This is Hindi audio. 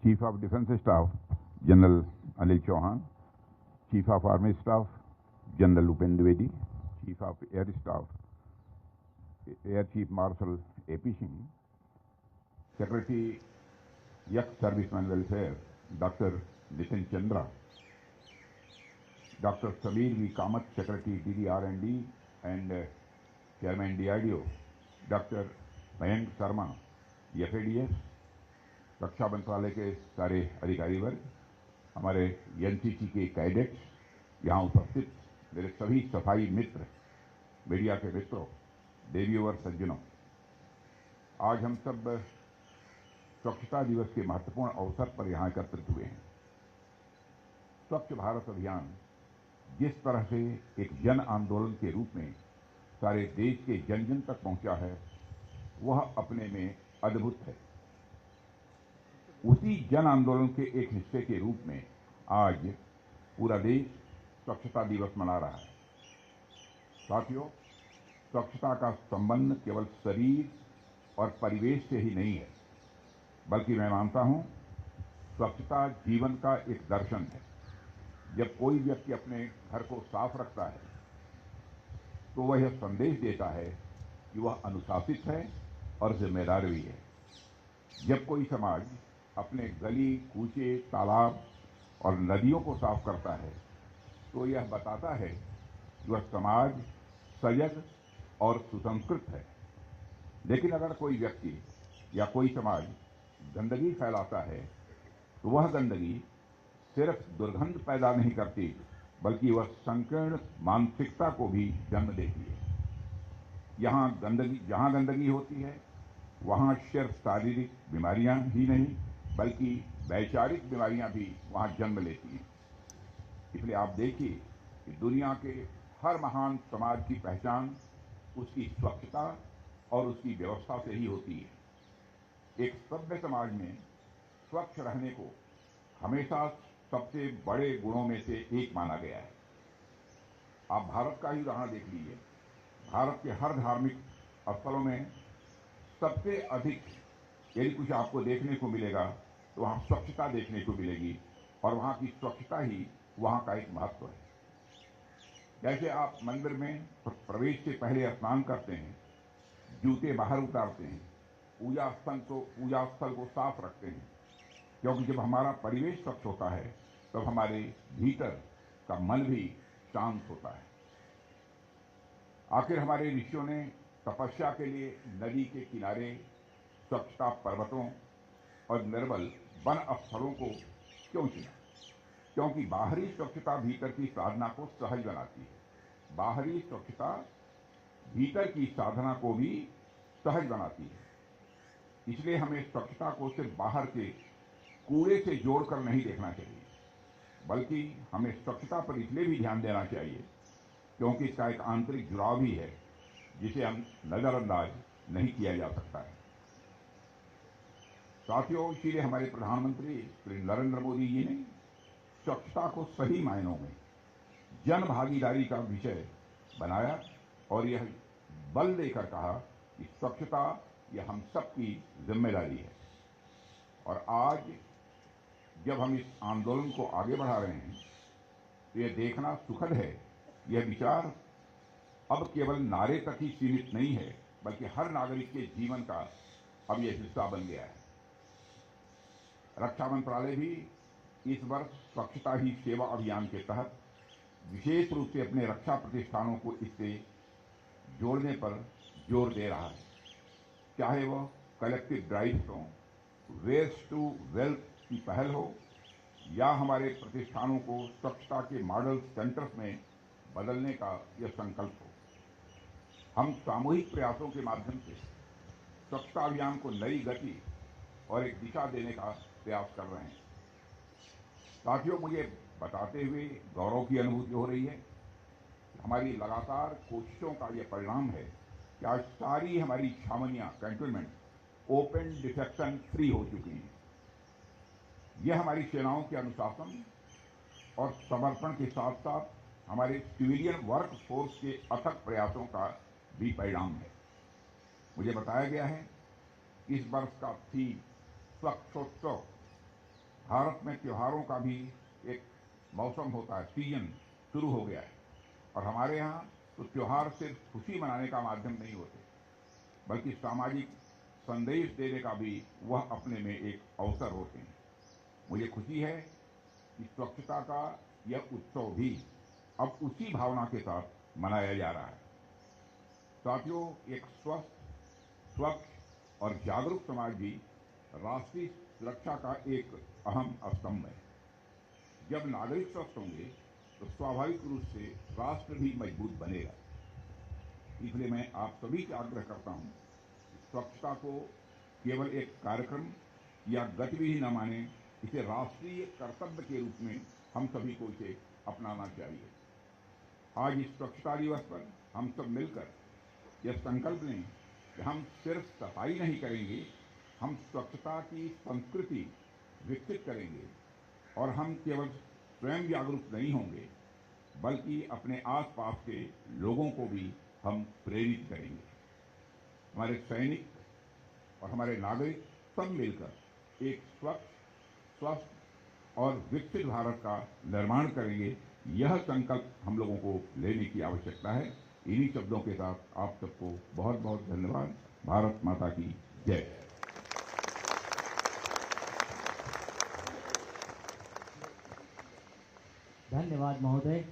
Chief of Defence Staff, General Anil Chauhan, Chief of Army Staff, General Upen Dwivedi, Chief of Air Staff, Air Chief Marshal A.P. Singh, Secretary Youth Servicemen Welfare, Dr. Nitin Chandra, Dr. Sameer V. Kamath, Secretary DDR&D and Chairman DRDO, Dr. Mayank Sharma, FADS, रक्षा मंत्रालय के सारे अधिकारी वर्ग, हमारे एनसीसी के कैडेट्स, यहाँ उपस्थित मेरे सभी सफाई मित्र, मीडिया के मित्रों, देवियों और सज्जनों, आज हम सब स्वच्छता दिवस के महत्वपूर्ण अवसर पर यहाँ एकत्रित हुए हैं। स्वच्छ भारत अभियान जिस तरह से एक जन आंदोलन के रूप में सारे देश के जन जन तक पहुंचा है, वह अपने में अद्भुत है। उसी जन आंदोलन के एक हिस्से के रूप में आज पूरा देश स्वच्छता दिवस मना रहा है। साथियों, स्वच्छता का संबंध केवल शरीर और परिवेश से ही नहीं है, बल्कि मैं मानता हूं स्वच्छता जीवन का एक दर्शन है। जब कोई व्यक्ति अपने घर को साफ रखता है तो वह यह संदेश देता है कि वह अनुशासित है और जिम्मेदार भी है। जब कोई समाज अपने गली, कूचे, तालाब और नदियों को साफ करता है तो यह बताता है कि वह समाज सजग और सुसंस्कृत है। लेकिन अगर कोई व्यक्ति या कोई समाज गंदगी फैलाता है तो वह गंदगी सिर्फ दुर्गंध पैदा नहीं करती, बल्कि वह संकीर्ण मानसिकता को भी जन्म देती है। जहां गंदगी होती है, वहां सिर्फ शारीरिक बीमारियां ही नहीं, बल्कि वैचारिक बीमारियां भी वहां जन्म लेती हैं। इसलिए आप देखिए कि दुनिया के हर महान समाज की पहचान उसकी स्वच्छता और उसकी व्यवस्था से ही होती है। एक सभ्य समाज में स्वच्छ रहने को हमेशा सबसे बड़े गुणों में से एक माना गया है। आप भारत का ही उदाहरण देख लीजिए। भारत के हर धार्मिक स्थलों में सबसे अधिक यदि कुछ आपको देखने को मिलेगा तो वहां स्वच्छता देखने को मिलेगी, और वहां की स्वच्छता ही वहां का एक महत्व है। जैसे आप मंदिर में प्रवेश से पहले स्नान करते हैं, जूते बाहर उतारते हैं, पूजा स्थल को साफ रखते हैं, क्योंकि जब हमारा परिवेश स्वच्छ होता है तब हमारे भीतर का मन भी शांत होता है। आखिर हमारे ऋषियों ने तपस्या के लिए नदी के किनारे, स्वच्छता पर्वतों और निर्मल वन स्थलों को क्यों चुना? क्योंकि बाहरी स्वच्छता भीतर की साधना को सहज बनाती है। बाहरी स्वच्छता भीतर की साधना को भी सहज बनाती है। इसलिए हमें स्वच्छता को सिर्फ बाहर के कूड़े से जोड़कर नहीं देखना चाहिए, बल्कि हमें स्वच्छता पर इसलिए भी ध्यान देना चाहिए क्योंकि इसका एक आंतरिक जुड़ाव भी है जिसे हम नजरअंदाज नहीं किया जा सकता है। साथियों, इसीलिए हमारे प्रधानमंत्री श्री नरेंद्र मोदी जी ने स्वच्छता को सही मायनों में जन भागीदारी का विषय बनाया और यह बल देकर कहा कि स्वच्छता यह हम सबकी जिम्मेदारी है। और आज जब हम इस आंदोलन को आगे बढ़ा रहे हैं तो यह देखना सुखद है, यह विचार अब केवल नारे तक ही सीमित नहीं है, बल्कि हर नागरिक के जीवन का अब यह हिस्सा बन गया है। रक्षा मंत्रालय भी इस वर्ष स्वच्छता ही सेवा अभियान के तहत विशेष रूप से अपने रक्षा प्रतिष्ठानों को इससे जोड़ने पर जोर दे रहा है। चाहे वह कलेक्टिव ड्राइव्स हो, वेस्ट टू वेल्थ की पहल हो, या हमारे प्रतिष्ठानों को स्वच्छता के मॉडल सेंटर्स में बदलने का यह संकल्प हो। हम सामूहिक प्रयासों के माध्यम से स्वच्छता अभियान को नई गति और एक दिशा देने का प्रयास कर रहे हैं। साथियों, मुझे बताते हुए गौरव की अनुभूति हो रही है। हमारी लगातार कोशिशों का यह परिणाम है कि आज सारी हमारी छावनियां, कैंटोनमेंट ओपन डिफेक्शन फ्री हो चुकी हैं। यह हमारी सेनाओं के अनुशासन और समर्पण के साथ साथ हमारे सिविलियन वर्क फोर्स के अथक प्रयासों का भी परिणाम है। मुझे बताया गया है कि इस वर्ष का थीम स्वच्छोत्सव भारत में त्योहारों का भी एक मौसम होता है, सीजन शुरू हो गया है। और हमारे यहाँ तो त्योहार सिर्फ खुशी मनाने का माध्यम नहीं होते, बल्कि सामाजिक संदेश देने का भी वह अपने में एक अवसर होते हैं। मुझे खुशी है कि स्वच्छता का यह उत्सव भी अब उसी भावना के साथ मनाया जा रहा है। साथियों, एक स्वस्थ, स्वच्छ और जागरूक समाज भी राष्ट्रीय सुरक्षा का एक अहम स्तंभ है। जब नागरिक स्वस्थ होंगे तो स्वाभाविक रूप से राष्ट्र भी मजबूत बनेगा। इसलिए मैं आप सभी से आग्रह करता हूं कि स्वच्छता को केवल एक कार्यक्रम या गतिविधि न माने, इसे राष्ट्रीय कर्तव्य के रूप में हम सभी को इसे अपनाना चाहिए। आज इस स्वच्छता दिवस पर हम सब मिलकर यह संकल्प लें कि हम सिर्फ सफाई नहीं करेंगे, हम स्वच्छता की संस्कृति विकसित करेंगे और हम केवल स्वयं जागरूक नहीं होंगे, बल्कि अपने आसपास के लोगों को भी हम प्रेरित करेंगे। हमारे सैनिक और हमारे नागरिक सब मिलकर एक स्वच्छ, स्वस्थ और विकसित भारत का निर्माण करेंगे। यह संकल्प हम लोगों को लेने की आवश्यकता है। इन्हीं शब्दों के साथ आप सबको बहुत बहुत धन्यवाद। भारत माता की जय। धन्यवाद महोदय।